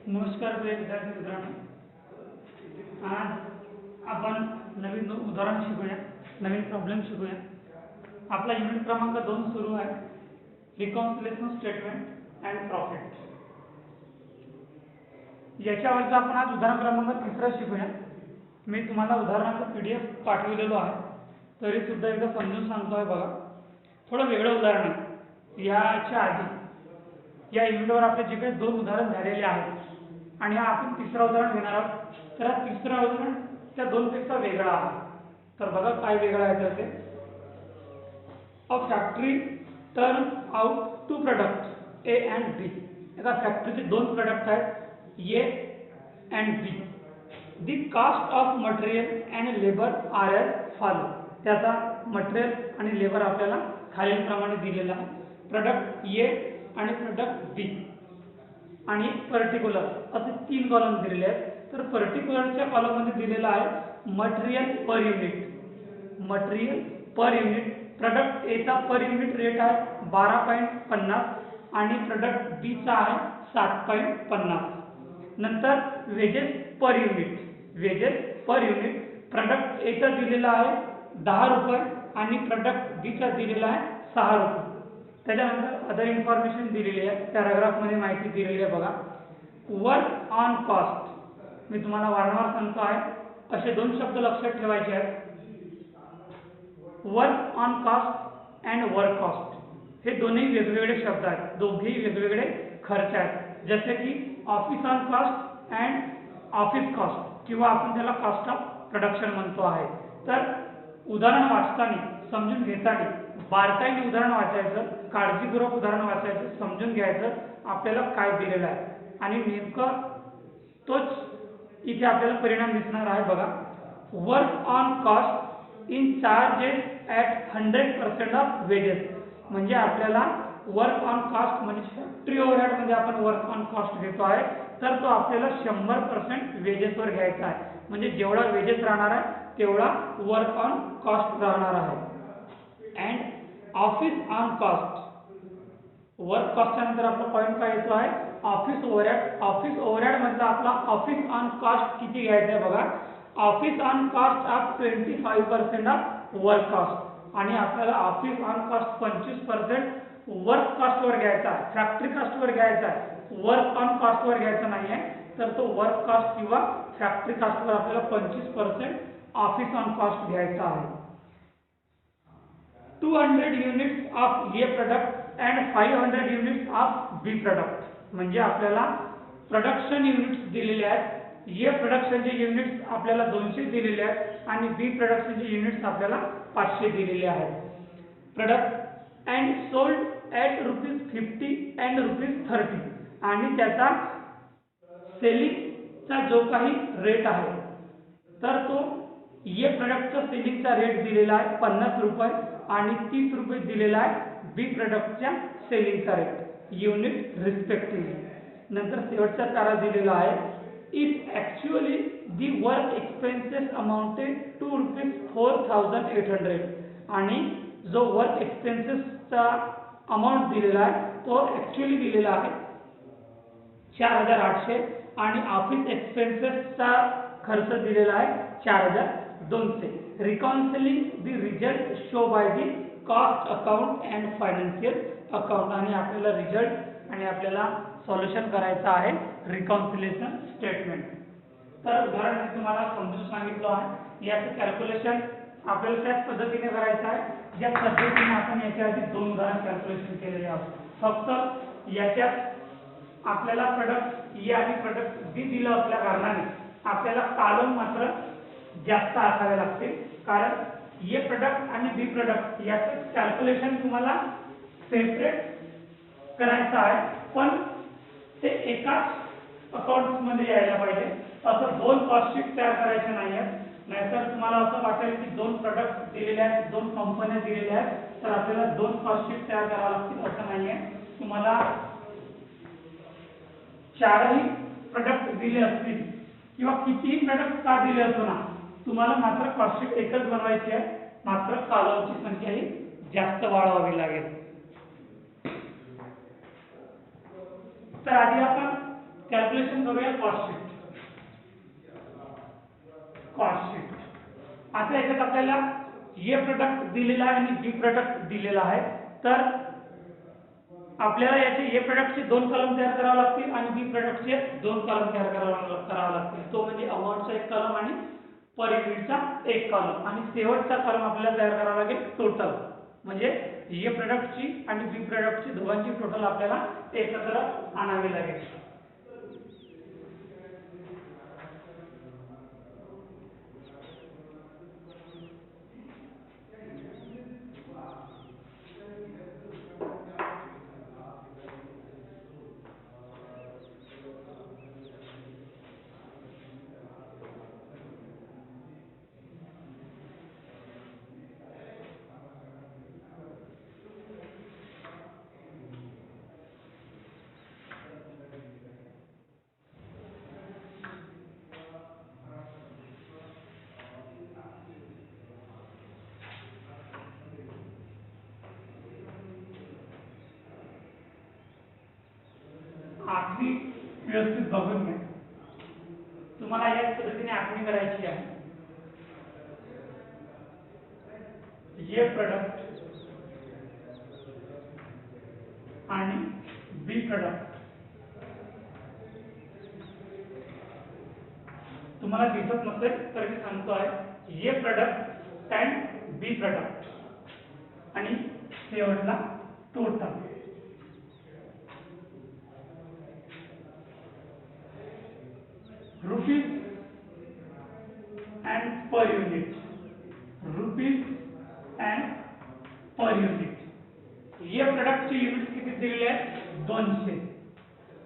नमस्कार प्रिय विद्यार्थी मित्रांनो, आज आपण नवीन उदाहरण शिकूया, नवीन प्रॉब्लेम शिकूया। आपला युनिट क्रमांक 2 सुरू आहे, रिकॉन्सिलेशन स्टेटमेंट अँड प्रॉफिट। याच्यावरचा आपण आज उदाहरण क्रमांक 3 शिकूया। मी तुम्हाला उदाहरणाचं PDF पाठवलेलो आहे, तरी सुद्धा एकदा समजून सांगतोय बघा। थोडं वेगळं उदाहरण आहे। याच्या आधी या युनिटवर आपले जे काही 2 उदाहरण झालेले आहेत आणि आपण तिसरा उदाहरण घेणार आहोत। तर तिसरा उदाहरण त्या 2 पेक्षा वेगळा आहे। तर बघा काय वेगळं आहे तर ते, a factory turn out 2 product A and B. एका फॅक्टरीचे 2 प्रोडक्ट आहेत, A and B. The cost of material and labour are as follow. त्याचा मटेरियल आणि लेबर आपल्याला खालीलप्रमाणे दिलेला आहे। प्रोडक्ट ए आणि प्रोडक्ट बी आणि पर्टिक्युलर असे 3 कॉलम दिलेले आहेत। तर पर्टिक्युलरच्या कॉलम मध्ये दिलेला आहे material per unit. Material per unit product ए चा पर युनिट रेट आहे 12.50 आणि प्रोडक्ट बी चा आहे 7.50। नंतर wedges per unit, wedges per unit product ए चा दिलेला आहे 10 रुपये आणि प्रोडक्ट बी चा दिलेला आहे 6 रुपये। त्याच्यानंतर अदर इन्फॉर्मेशन दिलेली आहे, पॅराग्राफ मध्ये माहिती दिलेली आहे बघा। वर्क ऑन कॉस्ट, मी तुम्हाला वारंवार सांगतो आहे, असे 2 शब्द लक्षात ठेवायचे आहेत। Work on cost and work cost हे दोन्ही वेगवेगळे शब्द आहेत, दोघेही वेगवेगळे खर्च आहेत। जसे की office on cost and office cost किंवा आपण त्याला कॉस्ट ऑफ प्रोडक्शन म्हणतो आहे। तर उदाहरण वाचताना, समजून घेताना बारकाईने उदाहरण वाचायचं, काळजीपूर्वक उदाहरण वाचायचं, समजून घ्यायचं आपल्याला काय दिलेलं आहे आणि नेमकं तोच इथे आपल्याला परिणाम दिसणार आहे बघा। Work on cost in charges at 100% of wedges. म्हणजे आपल्याला वर्क ऑन कॉस्ट म्हणजे फॅक्टरी ओव्हरहेड मध्ये आपण वर्क ऑन कॉस्ट घेतो आहे, तर तो आपल्याला 100% वेजेसवर घ्यायचा आहे। म्हणजे जेवढा वेजेस राहणार आहे तेवढा वर्क ऑन कॉस्ट राहणार आहे। And office on cost, work कॉस्टच्या नंतर आपला पॉइंट काय येतो आहे, ऑफिस ओव्हरहेड। ऑफिस ओव्हरहेड मधला आपला ऑफिस ऑन कॉस्ट किती घ्यायचा आहे बघा। Office on cost of 25% of work cost आणि आपल्याला office on cost 25% work cost वर घ्यायचा आहे, फॅक्टरी कॉस्ट वर घ्यायचा आहे, वर्क ऑन कॉस्ट वर घ्यायचा नाही आहे। तर तो वर्क कॉस्ट किंवा फॅक्टरी कॉस्ट वर आपल्याला 25% ऑफिस ऑन कॉस्ट घ्यायचा आहे। 200 units of A product and 500 units of B product. म्हणजे आपल्याला प्रोडक्शन युनिट्स दिलेले आहेत। ए प्रोडक्शनचे युनिट्स आपल्याला 200 दिलेले आहेत आणि बी प्रोडक्शनचे युनिट्स आपल्याला 500 दिलेले आहेत। Product and sold at ₹50 and ₹30 आणि त्याचा सेलिंगचा जो काही रेट आहे तर तो ए प्रोडक्टचा सेलिंगचा रेट दिलेला आहे 50 रुपये आणि 30 रुपये दिलेला आहे बी प्रोडक्टच्या सेलिंगचा रेट युनिट रिस्पेक्टिव्हली। नंतर शेवटचा तारा दिलेला आहे, if actually the work expenses amounted to ₹4,800 आणि जो वर्क एक्सपेन्सेसचा अमाउंट दिलेला आहे तो ॲक्च्युअली दिलेला आहे 4,800 आणि ऑफिस एक्सपेन्सेसचा खर्च दिलेला आहे 4,200। Reconciling the result show by the cost account and financial account आणि आपल्याला रिजल्ट आणि आपल्याला सॉल्युशन करायचं आहे रिकॉन्सिलेशन स्टेटमेंट। तर उदाहरण तुम्हाला समजून सांगितलं आहे, याचं कॅल्क्युलेशन आपल्याला त्याच पद्धतीने करायचं आहे ज्या पद्धतीने आपण याच्या आधी 2 उदाहरण कॅल्क्युलेशन केलेले आहेत। फक्त याच्यात आपल्याला प्रोडक्ट ए आणि प्रोडक्ट बी दिलं असल्या कारणाने आपल्याला कॉलम मात्र जास्त असावे लागतील, कारण ए प्रोडक्ट आणि बी प्रोडक्ट याचं कॅल्क्युलेशन तुम्हाला सेपरेट करायचं आहे, पण ते एकाच अकाउंट मध्ये यायला पाहिजे। असं 2 कॉस्ट शीट तयार करायचे नाही आहेत, नाहीतर तुम्हाला असं वाटेल की 2 प्रोडक्ट दिलेले आहेत, 2 कंपन्या दिलेल्या आहेत, तर आपल्याला 2 कॉस्ट शीट तयार करावं लागतील, असं नाही आहे। तुम्हाला 4ही प्रोडक्ट दिले असतील किंवा कितीही प्रोडक्ट का दिले असो ना, तुम्हाला मात्र कॉस्ट शीट एकच बनवायची आहे, मात्र कॉलमची संख्या ही जास्त वाढवावी लागेल। तर आधी आपण कॅल्क्युलेशन करूया कॉस्ट शीट. कॉस्ट शीट आता याच्यात आपल्याला ए प्रोडक्ट दिलेला आहे आणि बी प्रोडक्ट दिलेला आहे. तर आपल्याला याचे ए प्रोडक्टचे 2 कॉलम तयार करावे लागतील आणि बी प्रोडक्टचे 2 कॉलम तयार करावे लागतील. तो म्हणजे अमाउंटचा एक कॉलम आणि पर युनिटचा एक कॉलम आणि शेवटचा कॉलम आपल्याला तयार करावा लागेल टोटल. म्हणजे ए प्रोडक्टची आणि बी प्रोडक्टची दोघांची टोटल आपल्याला एकत्र आणावी लागेल. आखणी व्यवस्थित बघून घ्या. तुम्हाला याच पद्धतीने आखणी करायची आहे. ए प्रोडक्ट आणि बी प्रोडक्ट तुम्हाला दिसत नसेल तर मी सांगतो आहे A product and B product आणि शेवटला total. Rupees and per unit. Rupees and per unit. A प्रोडक्टचे युनिट्स किती दिलेले आहेत 200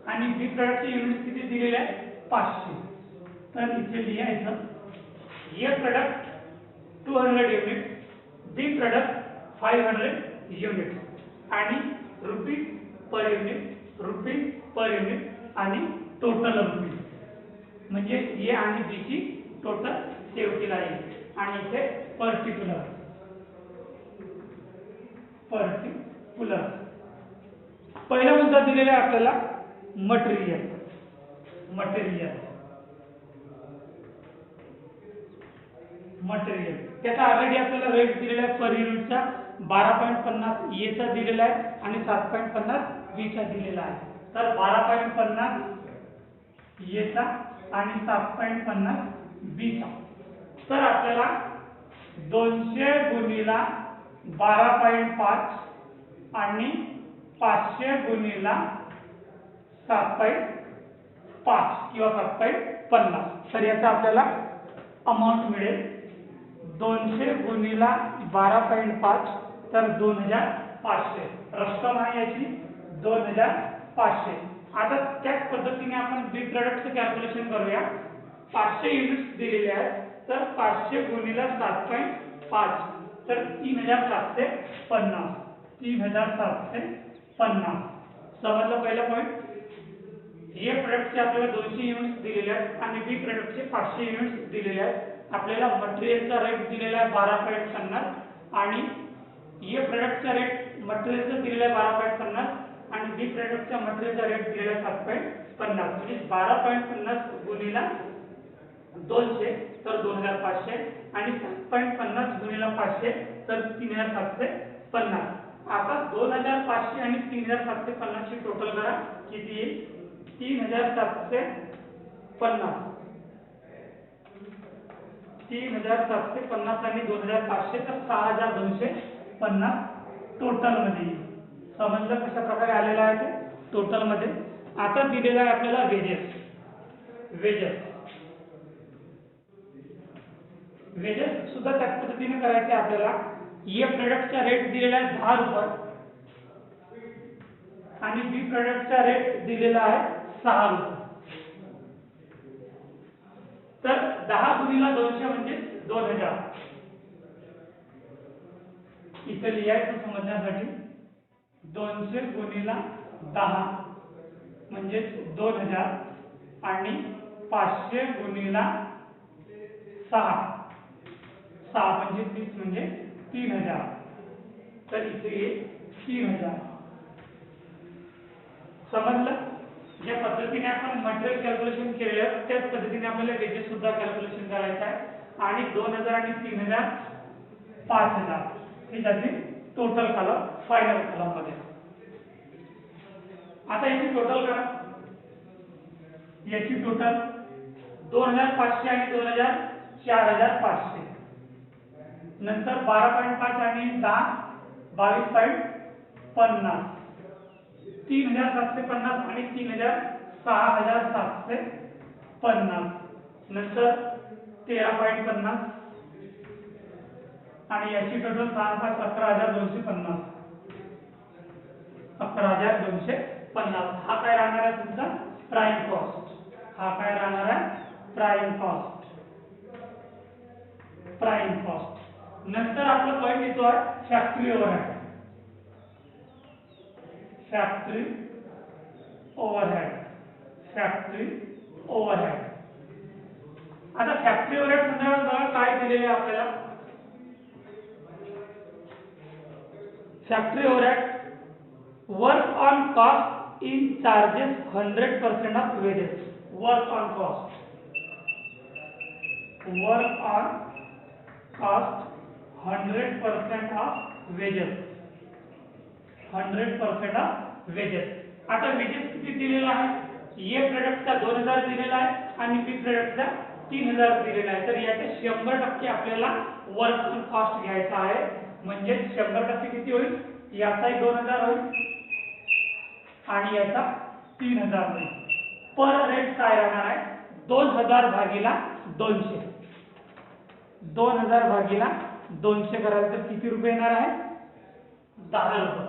आणि बी प्रोडक्टचे युनिट्स किती दिलेले आहेत 500. तर इथे लिहायचं ए प्रोडक्ट 200 युनिट, बी प्रोडक्ट 500 युनिट आणि rupees per unit, rupees per unit आणि टोटल रुपीज. म्हणजे ए आणि बी ची टोटल शेवटीला येईल आणि इथे पर्टिक्युलर. पहिला मुद्दा दिलेला आहे आपल्याला मटेरियल. त्याचा ऑलरेडी आपल्याला रेट दिलेला आहे पर युनिटचा 12.50 ए चा दिलेला आहे आणि 7.50 बी चा दिलेला आहे. तर 12.50 ए चा आणि 7.50 बी चा. तर आपल्याला 200 गुणिला 12.5 आणि 500 गुणिला 7.5 किंवा 7.50 तर याचा आपल्याला अमाउंट मिळेल 200 गुणिला 12.5 तर 2500. रक्कम आहे याची 2500. आता त्याच पद्धतीने आपण बी प्रोडक्टचं कॅल्क्युलेशन करूया. 500 युनिट्स दिलेले आहेत तर 500 गुणिला 7.5 तर 3750. 3750 समजलं पहिला पॉइंट. ए प्रोडक्टचे आपल्याला 200 युनिट्स दिलेले आहेत आणि बी प्रोडक्टचे 500 युनिट्स दिलेले आहेत. आपल्याला मटेरियलचा रेट दिलेला आहे 12.50 आणि ए प्रोडक्टचा रेट मटेरियलचा दिलेला आहे 12.50 आणि बी प्रोडक्टचा मटेरियलचा रेट दिलेला आहे 7.50. म्हणजे 12.50 गुणिला 200 तर 2500 आणि 7.50 गुणिला 500 तर 3750. आता 2500 आणि 3750 ची टोटल करा किती येईल 3750. 3750 आणि 2500 तर 6250 टोटल मध्ये येईल. समजलं कशा प्रकारे आलेला आहे ते टोटल मध्ये. आता दिलेला आहे आपल्याला वेजेस सुद्धा त्याच पद्धतीने करायचे आपल्याला. ए प्रोडक्टचा रेट दिलेला आहे 10 रुपये आणि बी प्रोडक्टचा रेट दिलेला आहे 6 रुपये. तर 10 गुणिला 200 म्हणजे 2000. इथे लिहायचं समजण्यासाठी 200 गुणिला 10 म्हणजे 2000 आणि 500 गुणिला 6 म्हणजे 30 म्हणजे 3000. तर इथे 3000. समजलं. ज्या पद्धतीने आपण मटेरियल कॅल्क्युलेशन केलेलं त्याच पद्धतीने आपल्याला वेजेस सुद्धा कॅल्क्युलेशन करायचं आहे आणि 2000 आणि 3000 5000 हे त्याची टोटल कॉलम फायनल कॉलम मध्ये. आता याची टोटल करा. याची टोटल 2500 आणि 2000 4500 नंतर 12.5 आणि 10 22.50 3750 आणि 6750 नंतर 13.50 आणि याची टोटल 11,250 11,250. हा काय राहणार आहे तुमचा प्राइम कॉस्ट. हा काय राहणार आहे प्राइम कॉस्ट. प्राइम कॉस्ट नंतर आपला पॉइंट येतो आहे factory overhead. Factory overhead. Factory overhead. आता फॅक्टरी ओव्हरहेड संदर्भात बघा काय दिलेले आहे आपल्याला. Factory overhead work on cost in charges 100% of wedges. Work on cost. Work on cost 100% of wedges. 100% of wedges. आता वेजेस किती दिलेला आहे. ए प्रोडक्टचा 2000 दिलेला आहे आणि बी प्रोडक्टचा 3000 दिलेला आहे. तर याचे 100% आपल्याला वर्क ऑन कॉस्ट घ्यायचा आहे. म्हणजे 100% किती होईल. याचाही 2000 होईल आणि याचा 3000 होईल. पर रेट काय राहणार आहे 2000 भागीला 200. 2000 भागीला 200 कराल तर किती रुपये येणार आहे 10 रुपये.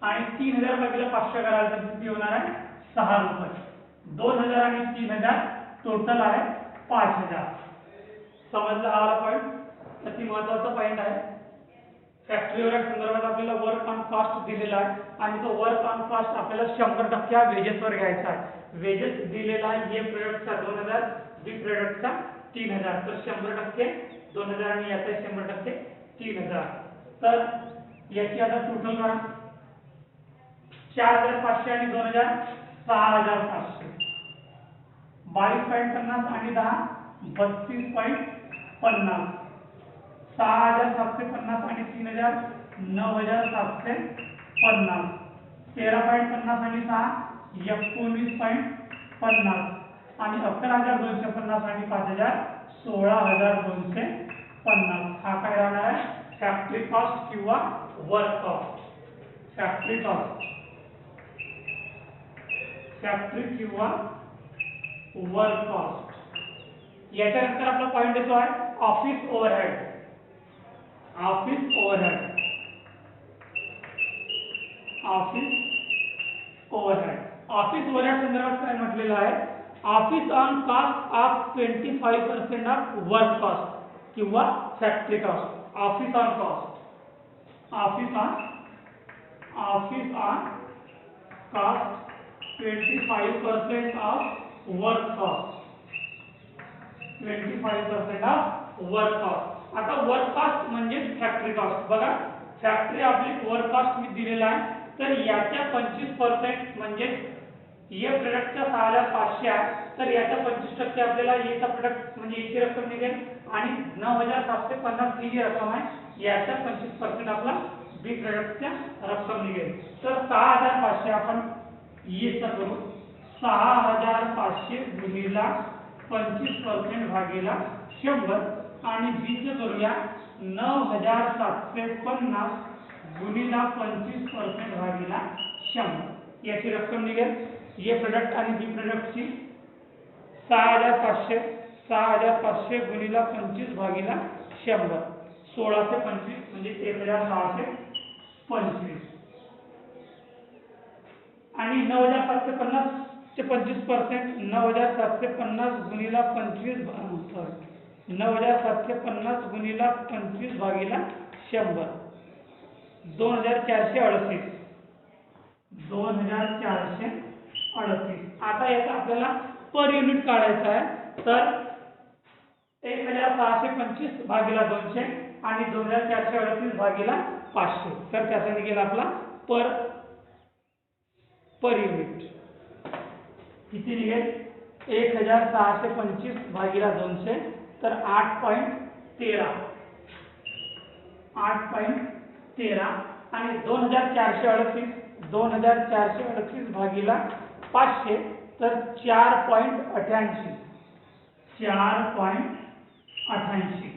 आणि 3000 भागीला 500 कराल तर किती होणार आहे 6 रुपये. 2000 आणि 3000 टोटल आहे 5000. समजला हा पॉइंट. अति महत्त्वाचा पॉइंट आहे. फॅक्टरी ओव्हरहेड संदर्भात आपल्याला वर्क ऑन कॉस्ट दिलेला आहे आणि तो वर्क ऑन कॉस्ट आपल्याला 100% वेजेस वर घ्यायचा आहे. वेजेस दिलेला आहे ए प्रोडक्टचा 2000 बी प्रोडक्टचा 3000. तर 100% 2000 आणि याचा 100% 3000. तर याची आता टोटल करा. 4500 आणि 2000 6500. 22.50 आणि 10 32.50. 6750 आणि 3000 9750. 13.50 आणि 6 19.50 आणि 11250 आणि 5000 16250. हा काय राहणार आहे फॅक्टरी कॉस्ट किंवा work cost. Factory cost. Factory किंवा वर्क कॉस्ट. याच्यानंतर आपला पॉइंट येतो आहे office overhead. Office overhead. Office overhead. Office overhead संदर्भात काय म्हटलेलं आहे office on cost of 25% of work cost किंवा factory cost. Office on cost. Office on cost 25% of work cost. 25% of work cost. आता वर्क कॉस्ट म्हणजे factory cost. बघा factory आपली work cost मी दिलेला आहे. तर याच्या 25% म्हणजे ए प्रोडक्टचा 6500 आहे. तर याच्या 25% आपल्याला एचा प्रोडक्ट म्हणजे एची रक्कम निघेल आणि 9750 ही जी रक्कम आहे याच्या 25% आपला बी प्रोडक्टच्या रक्कम निघेल. तर 6500 आपण एचा करू. 6500 गुणिला 25% भागीला 100 आणि बी चे करूया 9750 गुणिला 25% भागीला 100. याची रक्कम निघेल ए प्रोडक्ट आणि बी प्रोडक्टची 6500 गुणिला 25 भागीला 100 1625 म्हणजे 1625. आणि 9750 चे 25% 9750 गुणिला 25 9750 गुणिला 25 भागीला 100 2438. 2438. आता याचा आपल्याला पर युनिट काढायचा आहे. तर 1625 भागीला 200 आणि 2438 भागीला 500. तर त्याचा निघेल आपला पर पर युनिट किती निघेल 1625 भागिला 200 तर 8.13 आणि 2438 भागिला 500 तर 4.88.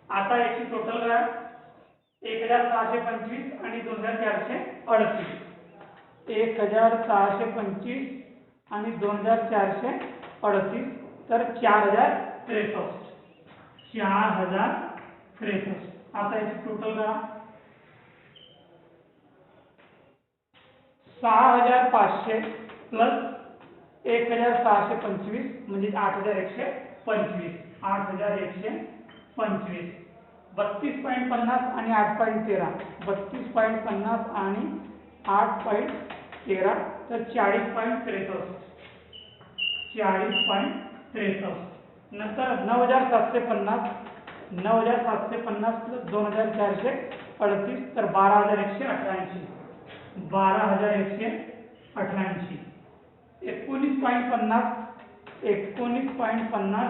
आता याची टोटल करा 1625 आणि 2438 1625 आणि 2438 तर 4063. आता याची टोटल करा 6500 प्लस 1625 म्हणजे 8125 32.50 आणि 8.13 32.50 आणि 8.13 तर 40.63 नंतर 9750 प्लस 2438 तर 12188 19.50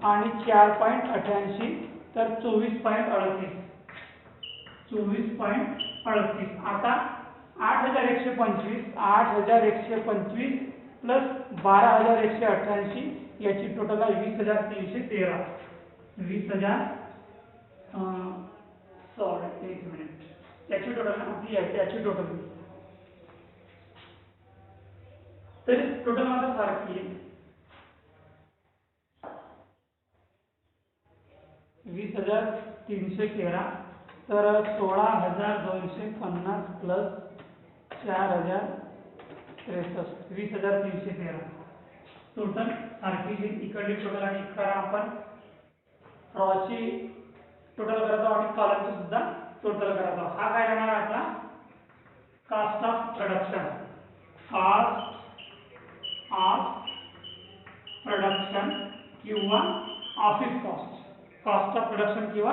आणि 4.88 तर 24.38. आता 8125 प्लस 12188 याची टोटल आहे 20313. 20000 सॉरी एक मिनिट याची टोटल याची टोटल तर टोटल माझा सारखी आहे 20313 तर 16250 प्लस 4063 20313 टोटल सारखी इकडली टोटल आणि इकडे आपण रॉची टोटल करतो आणि कॉलमची सुद्धा टोटल करतो. हा काय राहणार आपला कॉस्ट ऑफ प्रोडक्शन किंवा ऑफिस कॉस्ट ऑफ प्रोडक्शन किंवा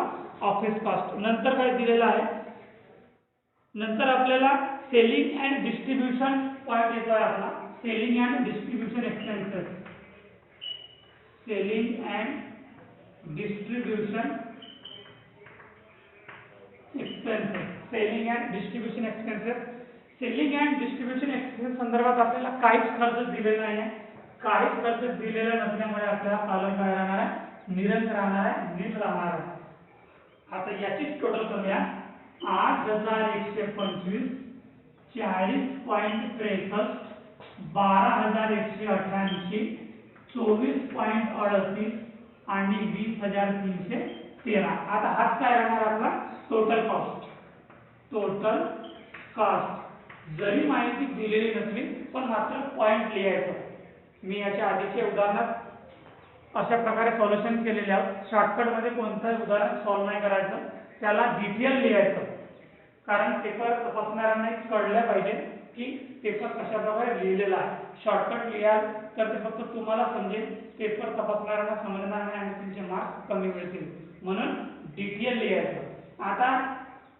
ऑफिस कॉस्ट. नंतर काय दिलेलं आहे नंतर आपल्याला सेलिंग अँड डिस्ट्रीब्यूशन पॉइंट येतो आहे आपला selling and distribution expenses selling and distribution expenses संदर्भात आपल्याला काहीच खर्च दिलेला नाही आहे. काहीच खर्च दिलेला नसल्यामुळे आपल्याला कॉलम काय राहणार आहे निरंतर राहणार आहे नील राहणार आहे. आता याची टोटल करूया 8125 40.63 12188 24.38 आणि 20313. आता हाच काय राहणार आपला टोटल कॉस्ट. जरी माहिती दिलेली नसली पण मात्र पॉइंट लिहायचं. मी याच्या आधीचे उदाहरणात अशा प्रकारे सॉल्युशन केलेले आहे. शॉर्टकट मध्ये कोणतंही उदाहरण सॉल्व्ह नाही करायचं त्याला डिटेल लिहायचं कारण पेपर तपासणाऱ्यांना कळलं पाहिजे की पेपर कशा प्रकारे लिहिलेला आहे. शॉर्टकट लिहाल तर ते फक्त तुम्हाला समजेल पेपर तपासणाऱ्यांना समजणार नाही आणि तुमचे मार्क्स कमी मिळतील म्हणून डिटेल लिहायचं. आता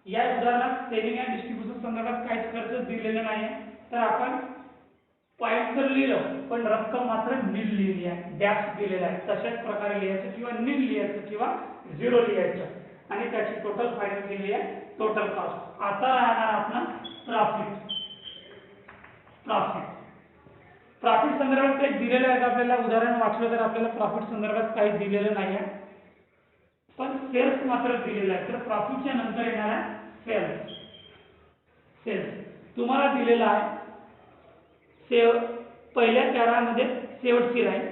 या उदाहरणात सेलिंग अँड डिस्ट्रीब्यूशन संदर्भात काहीच खर्च दिलेला नाही तर आपण पॉइंट तर लिहिलं पण रक्कम मात्र नील लिहिली आहे डॅश दिलेला आहे. तशाच प्रकारे लिहायचं किंवा नील लिहायचं किंवा झिरो लिहायचं आणि त्याची टोटल फायनल केली आहे टोटल कॉस्ट. आता राहणार आपला प्रॉफिट संदर्भात काही दिलेलं आहे का आपल्याला उदाहरण वाचलं तर आपल्याला प्रॉफिट संदर्भात काही दिलेलं नाही आहे पण सेल्स मात्र दिलेलं आहे. तर प्रॉफिटच्या नंतर येणार आहे सेल्स तुम्हाला दिलेला आहे पहिल्या पॅरामध्ये शेवटची line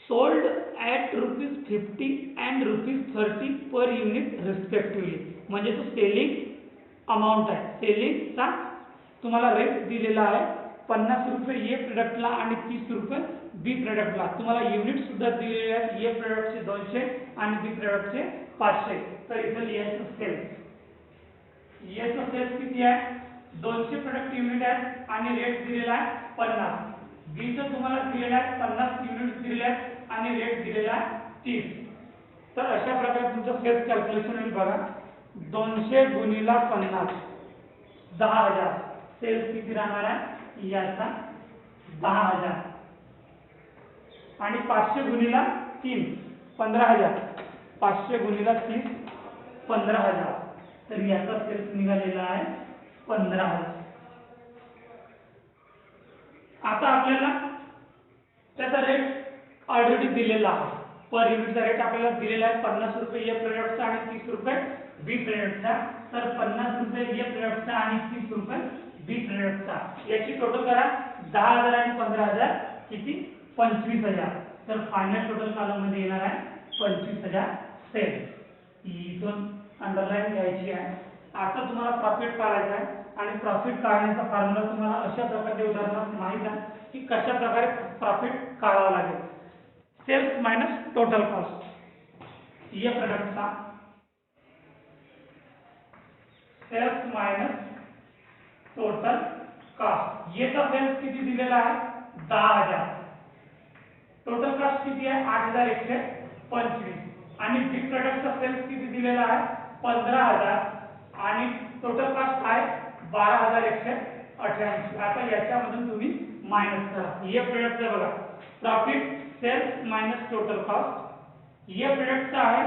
sold at ₹50 and ₹30 per unit respectively म्हणजे तो सेलिंग अमाऊंट आहे. सेलिंगचा तुम्हाला रेट दिलेला आहे ₹50 ए प्रोडक्टला आणि ₹30 बी प्रोडक्टला. तुम्हाला युनिट सुद्धा दिलेले आहेत ए प्रोडक्टचे 200 आणि बी प्रोडक्टचे 500. तर इथं लिहायचं सेल्स किती आहे 200 प्रोडक्ट युनिट आहेत आणि रेट दिलेला आहे 50. बीचं तुम्हाला दिलेला आहे 50 युनिट दिलेले आहेत आणि रेट दिलेला आहे 30. तर अशा प्रकारे तुमचं सेल्स कॅल्क्युलेशन होईल बघा 200 गुणिला 50 10,000 सेल्स किती राहणार आहे याचा 10,000 आणि 500 गुणिला 3 15,000 500 गुणिला 30 15,000 तर याचा सेल्स निघालेला आहे 15,000. आता आपल्याला त्याचा रेट ऑलरेडी दिलेला आहे. पर युनिटचा रेट आपल्याला दिलेला आहे 50 रुपये ए प्रोडक्टचा आणि 30 रुपये बी प्रोडक्टचा. तर 50 रुपये ए प्रोडक्टचा आणि 30 रुपये बी प्रोडक्टचा याची टोटल करा 10,000 आणि 15,000 किती 25,000. तर फायनल टोटल कॉलम मध्ये येणार आहे 25,000 सेल. इथून अंडरलाईन घ्यायची आहे. आता तुम्हाला प्रॉफिट काढायचा आहे आणि प्रॉफिट काढण्याचा फॉर्म्युला तुम्हाला अशा प्रकारच्या उदाहरणात माहित आहे की कशा प्रकारे प्रॉफिट काढावा लागेल. सेल्स मायनस टोटल कॉस्ट या प्रोडक्टचा सेल्स मायनस टोटल कॉस्ट. याचा सेल्स किती दिलेला आहे 10,000. टोटल कॉस्ट किती आहे 8,125 आणि बी प्रोडक्टचा सेल्स किती दिलेला आहे 15,000 आणि टोटल कॉस्ट आहे 12,188. आता याच्यामधून तुम्ही मायनस करा. हे प्रोडक्टचा बघा profit sales minus total cost. हे प्रोडक्टचा आहे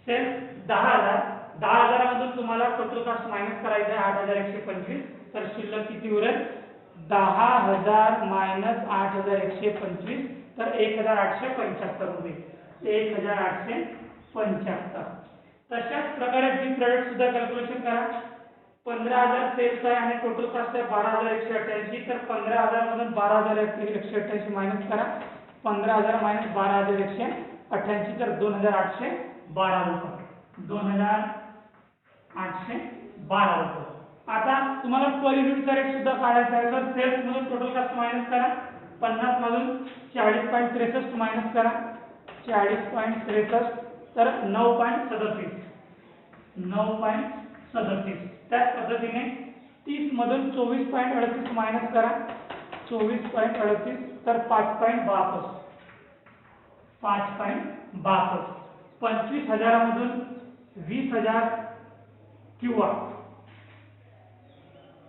सेल्स 10,000. 10,000 मधून तुम्हाला टोटल कॉस्ट मायनस करायचा आहे 8,125. तर शिल्लक किती उरेल 10,000 मायनस 8,125 तर 1,875 रुपये 1,875. तशाच प्रकारे बी प्रोडक्ट सुद्धा कॅल्क्युलेशन करा. 15,000 सेल्स आहे आणि टोटल कॉस्ट आहे 12,188. तर 15,000 मधून 12,188 मायनस करा. 15,000 मायनस 12,188 तर 2,812 रुपये 2,812 रुपये. आता तुम्हाला पर युनिटचा रेट सुद्धा काढायचा आहे. तर सेल्स मधून टोटल कॉस्ट मायनस करा. 50 मधून 40.63 मायनस करा. 40.63 तर 9.37 9.37. त्याच पद्धतीने 30 मधून 24.38 मायनस करा. 24.38 तर 5.62 5.62. 25,000 मधून 20,000 किंवा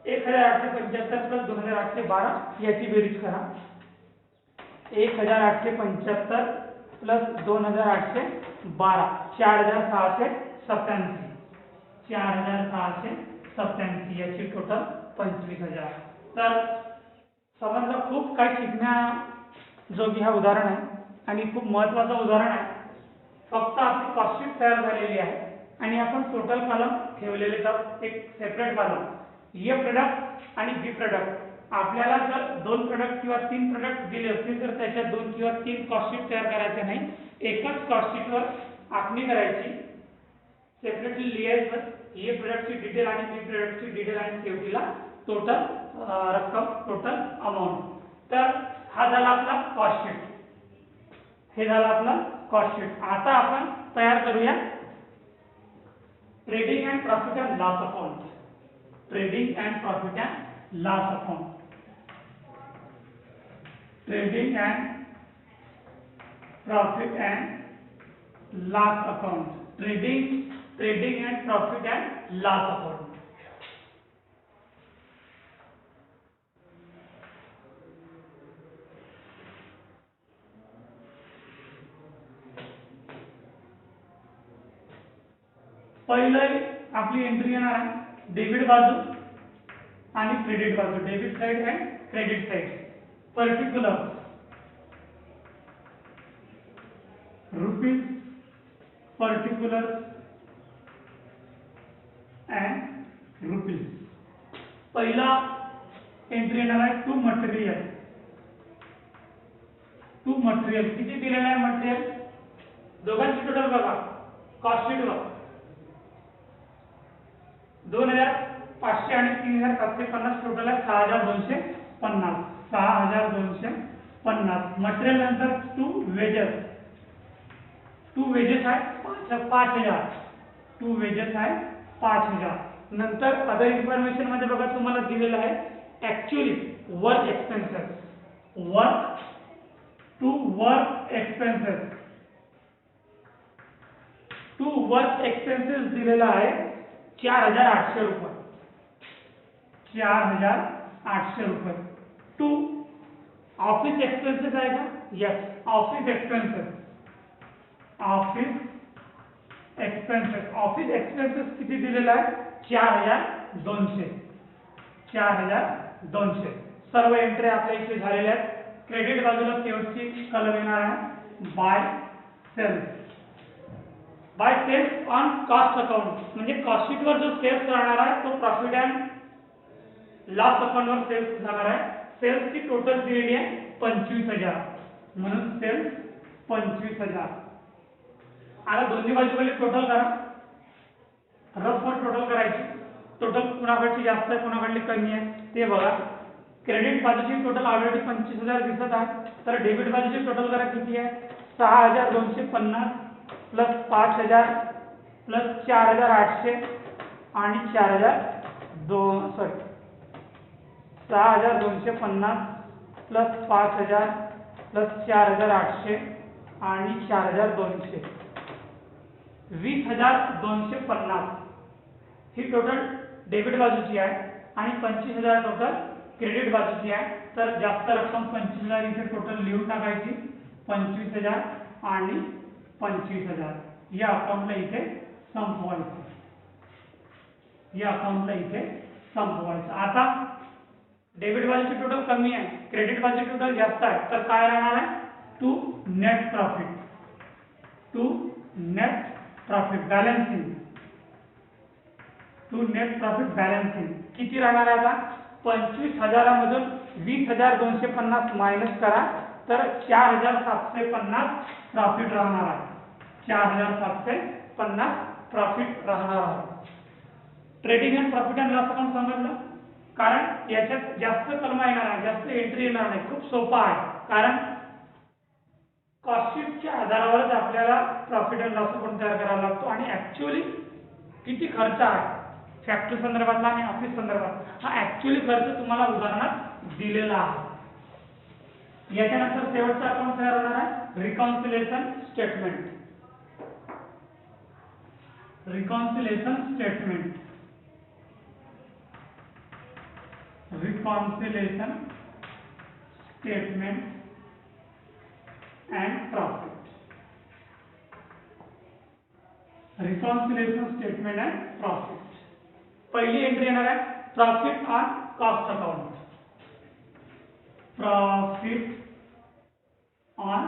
1,875 प्लस 2,812 याची बेरीज करा. 1,875 प्लस 2,812 4,687 4,687 याची टोटल 25,000. तर समजलं खूप काही शिकण्याजोगी हा उदाहरण आहे आणि खूप महत्त्वाचं उदाहरण आहे. फक्त आपली कॉस्टशीट तयार झालेली आहे आणि आपण टोटल कॉलम ठेवलेले तर एक सेपरेट कॉलम ए प्रोडक्ट आणि बी प्रोडक्ट. आपल्याला जर 2 प्रोडक्ट किंवा 3 प्रोडक्ट दिले असतील तर त्याच्या 2 किंवा 3 कॉस्टशीट तयार करायच्या नाही. एकच कॉस्टशीटवर आखणी करायची. सेपरेटली लिहायचं ए प्रोडक्टची डिटेल आणि बी प्रोडक्टची डिटेल आणि शेवटीला टोटल रक्कम टोटल अमाउंट. तर हा झाला आपला कॉस्टशीट. हे झालं आपलं कॉस्टशीट. आता आपण तयार करूया trading and profit and loss account. Trading and profit and loss account. Trading and profit and loss account. Trading and profit and loss account. पहिलं आपली एंट्री येणार आहे डेबिट बाजू आणि क्रेडिट बाजू. Debit side and credit side. Particular rupees particular and rupees. पहिला entry येणार आहे टू मटेरियल. टू मटेरियल किती दिलेला आहे मटेरियल दोघांची टोटल बघा कॉस्ट शीट वर 2,500 आणि 3,750 टोटल आहे 6,250. 6,250 मटेरियल नंतर टू वेजेस. टू वेजेस आहे 5,000. टू वेजेस आहे 5,000. नंतर अदर इन्फॉर्मेशन मध्ये बघा तुम्हाला दिलेलं आहे actually work expenses. Work to work expenses. To work expenses दिलेला आहे 4,800 रुपये. 4,800 रुपये. टू ऑफिस एक्सपेन्सेस आहे का? Yes, office expenses. Office expenses किती दिलेला आहे? 4,200. 4,200. सर्व एंट्री आपल्या इथे झालेल्या आहेत. क्रेडिट बाजूला शेवटची कलम येणार आहे bye cells on cost account. म्हणजे कॉस्ट शीटवर जो सेल्स राहणार आहे तो प्रॉफिट अँड लॉस अकाउंटवर सेल्स जाणार आहे. सेल्सची टोटल दिलेली आहे 25,000, म्हणून सेल्स 25,000. आता दोन्ही बाजूकडे टोटल करा. रफवर टोटल करायची. टोटल कुणाकडची जास्त आहे कुणाकडली कमी आहे ते बघा. क्रेडिट बाजूची टोटल ऑलरेडी 25,000 दिसत आहे. तर डेबिट बाजूची टोटल करा किती आहे? 6,250 प्लस 5,000 प्लस 4,800 आणि 6,250 प्लस 5,000 प्लस 4,800 आणि 4,200. 20,250 ही टोटल डेबिट बाजूची आहे आणि 25,000 टोटल क्रेडिट बाजूची आहे. तर जास्त रक्कम 25,000 इथे टोटल लिहून टाकायची. 25,000 आणि 25,000 या अकाउंटला इथे संपवायचं. आता डेबिट बाजूची टोटल कमी आहे, क्रेडिट बाजूची टोटल जास्त आहे. तर काय राहणार आहे? टू नेट प्रॉफिट बॅलन्सिंग किती राहणार आहे? आता 25,000 मधून 20,250 मायनस करा तर 4,750 प्रॉफिट राहणार आहे. 4,750 प्रॉफिट राहणार आहे. Trading and profit and loss account समजलं? कारण याच्यात जास्त कलमा येणार आहे, जास्त एंट्री येणार नाही. खूप सोपा आहे. कारण कॉस्ट शीटच्या आधारावरच आपल्याला प्रॉफिट अँड लॉस अकाउंट तयार करावा लागतो. आणि ऍक्च्युअली किती खर्च आहे फॅक्टरी संदर्भातला आणि ऑफिस संदर्भात हा ऍक्च्युअली खर्च तुम्हाला उदाहरणात दिलेला आहे. याच्यानंतर शेवटचा अकाउंट तयार होणार आहे reconciliation statement. And profit. Reconciliation statement and profit. पहिली एंट्री येणार आहे profit on cost account. Profit on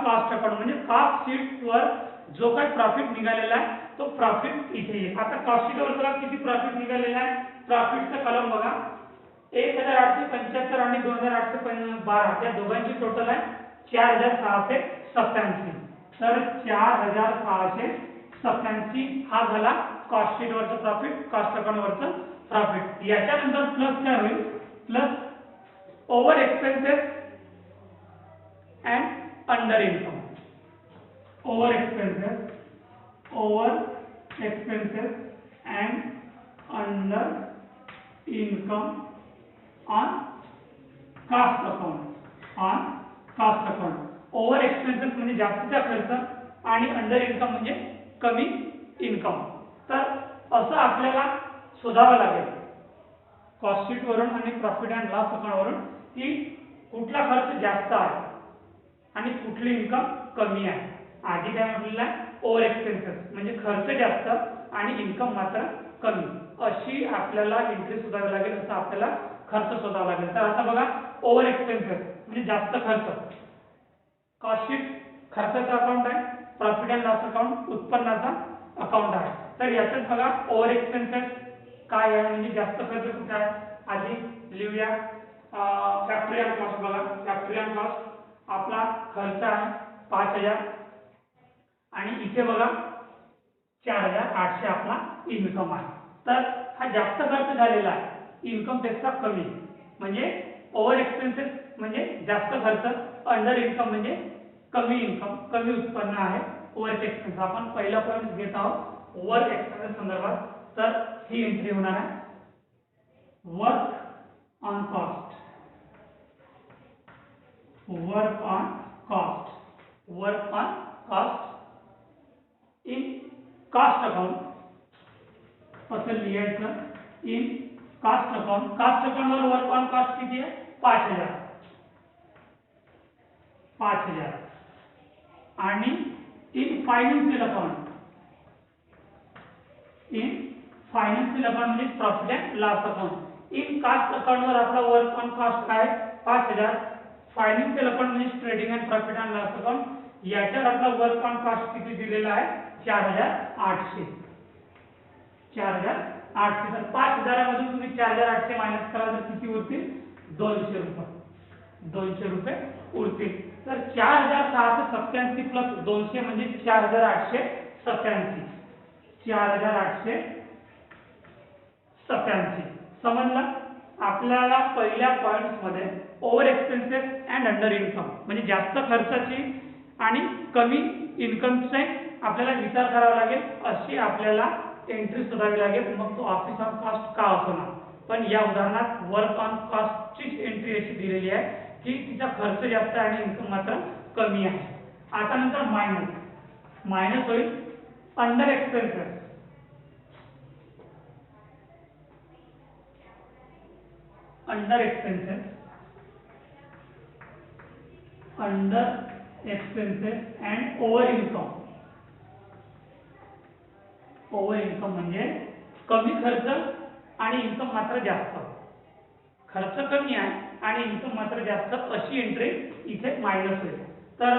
cost account म्हणजे कॉस्ट शीटवर जो काही प्रॉफिट निघालेला आहे तो प्रॉफिट इथे येईल. आता कॉस्ट शीटवर बघा किती प्रॉफिट निघालेला आहे. प्रॉफिटचा कलम बघा 1,875 आणि 2,812 या दोघांची टोटल आहे 4,687. तर 4,687 हा झाला कॉस्ट शीटवरचा प्रॉफिट, कॉस्ट अकाउंटवरचं प्रॉफिट. याच्यानंतर प्लस काय होईल? Plus over expenses and under income. Over expenses and under income on cost account. Over expenses म्हणजे जास्तीचा खर्च आणि अंडर इन्कम म्हणजे कमी इन्कम. तर असं आपल्याला शोधावं लागेल कॉस्ट शीट वरून आणि प्रॉफिट अँड लॉस अकाउंट वरून की कुठला खर्च जास्त आहे आणि कुठली इन्कम कमी आहे. आधी काय म्हटलेलं आहे? ओव्हर एक्सपेन्सेस म्हणजे खर्च जास्त आणि इन्कम मात्र कमी. अशी आपल्याला एंट्री शोधावी लागेल. असं आपल्याला खर्च शोधावा लागेल. तर आता बघा ओव्हर एक्सपेन्सेस म्हणजे जास्त खर्च. कॉस्ट शीट खर्चाचा अकाउंट आहे, प्रॉफिट अँड लॉस अकाउंट उत्पन्नाचा अकाउंट आहे. तर याच्यात बघा ओव्हर एक्सपेन्सेस काय आहे म्हणजे जास्त खर्च कुठे आहे. आधी लिहूया फॅक्टरी अँड कॉस्ट. बघा फॅक्टरी अँड कॉस्ट आपला खर्च आहे 5,000 आणि इथे बघा 4,800 आपला इन्कम आहे. तर हा जास्त खर्च झालेला आहे इन्कम पेक्षा कमी. म्हणजे ओव्हर एक्सपेन्सेस म्हणजे जास्त खर्च, अंडर इन्कम म्हणजे कमी इन्कम, कमी उत्पन्न आहे. ओव्हर एक्सपेन्स आपण पहिला पॉईंट घेत आहोत ओव्हर एक्सपेन्स संदर्भात. तर ही एंट्री होणार आहे work on cost. Work on cost in cost account असं लिहायचं, इन कास्ट अकाउंट. कास्ट अकाउंटवर वर्क ऑन कॉस्ट किती आहे? 5000. आणि in financial account, in financial account म्हणजे profit and loss account. In cost account वर आपला वर्क ऑन कॉस्ट काय? 5000. फायनान्शियल अकाउंट म्हणजे trading and profit and loss account, याच्यावर आपला वर्क ऑन कॉस्ट किती दिलेला आहे? 4800. 4800. तर 5000 मधून तुम्ही 4800 मायनस करा तर किती उरतील? 200 रुपये. 200 रुपये उरतील. तर 4687 प्लस 200 म्हणजे 4887. 4887. समजलं? आपल्याला पहिल्या पॉइंट्स मध्ये over expenses and under income म्हणजे जास्त खर्चाची आणि कमी इन्कमचे आपल्याला विचार करावा लागेल, अशी आपल्याला एंट्री शोधावी लागेल. मग तो ऑफिस ऑन कॉस्ट का असणार. पण या उदाहरणात वर्क ऑन कॉस्टची एंट्री अशी दिलेली आहे की तिचा खर्च जास्त आहे आणि इन्कम मात्र कमी आहे. आता नंतर मायनस होईल under expenses. Under expenses and over income. Over income म्हणजे कमी खर्च आणि इन्कम मात्र जास्त. खर्च कमी आहे आणि इन्कम मात्र जास्त, अशी एंट्री इथे मायनस होईल. तर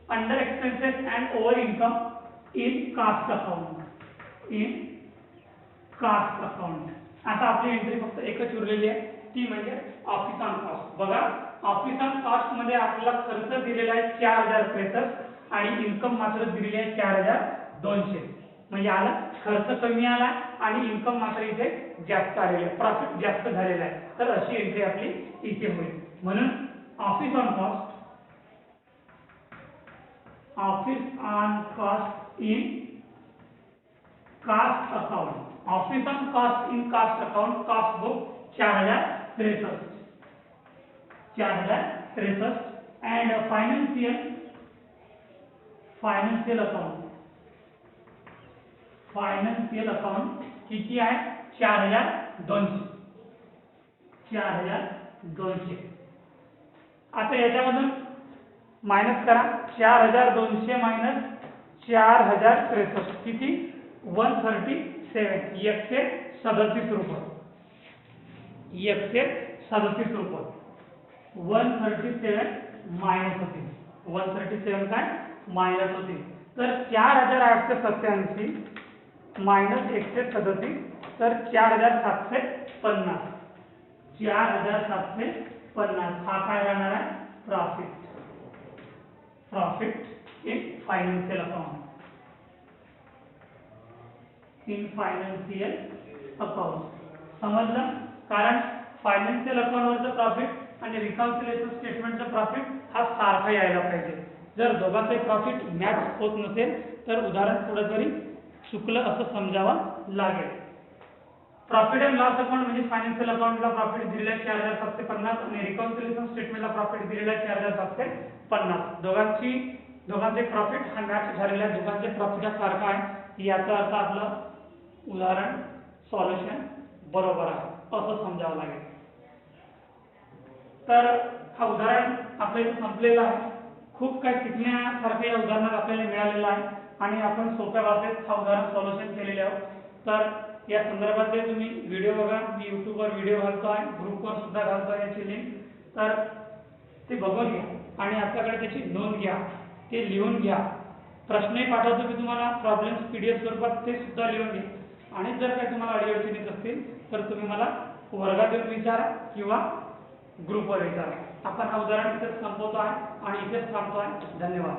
under expenses and over income in cost account. आता आपली एंट्री फक्त एकच उरलेली आहे, ती म्हणजे ऑफिस ऑन कॉस्ट. बघा, ऑफिस ऑन कॉस्ट मध्ये आपल्याला खर्च दिलेला आहे 4063 आणि इन्कम मात्र दिलेली आहे 4200. म्हणजे आला खर्च कमी आला आणि इन्कम मात्र इथे जास्त आलेला आहे, प्रॉफिट जास्त झालेला आहे. तर अशी एंट्री आपली इथे होईल. म्हणून office on cost in cost account. Office on cost in cost account, cost book 4063 and financial account किती आहे? 4200. आता याच्यामधून मायनस करा. 4200 मायनस 4063 किती? 137. 137 रुपये. 137 मायनस होतील. 137 काय मायनस होतील. तर 4887 मायनस 137 तर 4750. 4750 हा काय राहणार आहे? Profit in financial account. समजलं? कारण फायनान्शियल अकाउंटवरचं प्रॉफिट आणि रिकन्सिलिएशन स्टेटमेंटचं प्रॉफिट हा सारखा यायला पाहिजे. जर दोघांचे प्रॉफिट मॅच होत नसेल तर उदाहरण कुठेतरी चुकलं असं समजावं लागेल. प्रॉफिट अँड लॉस अकाउंट म्हणजे फायनान्शियल अकाउंटला प्रॉफिट दिलेला आहे 4750 आणि रिकन्सिलिएशन स्टेटमेंटला प्रॉफिट दिलेला आहे 4750. दोघांचे प्रॉफिट हा मॅच झालेला आहे, दोघांचे प्रॉफिट हा सारखा आहे. याचा अर्थ आपलं उदाहरण सॉल्युशन बरोबर आहे असं समजावं लागेल. तर हा उदाहरण आपल्या इथे संपलेला आहे. खूप काही शिकण्यासारखं या उदाहरणात आपल्याला मिळालेलं आहे आणि आपण सोप्या भाषेत हा उदाहरण सॉल्युशन केलेले आहोत. तर या संदर्भातले तुम्ही व्हिडिओ बघा. मी यूट्यूबवर व्हिडिओ घालतो आहे, ग्रुपवर सुद्धा घालतो आहे याची लिंक. तर ते बघून घ्या आणि आपल्याकडे त्याची नोंद घ्या, ते लिहून घ्या. प्रश्नही पाठवतो मी तुम्हाला प्रॉब्लेम्स PDF स्वरूपात, ते सुद्धा लिहून घ्या. आणि जर काही तुम्हाला अडचणी येत असतील तर तुम्ही मला वर्गात येऊन विचारा किंवा ग्रुपवर विचारा. आपण हा उदाहरण इथेच संपवतो आहे आणि इथेच थांबतो आहे. धन्यवाद.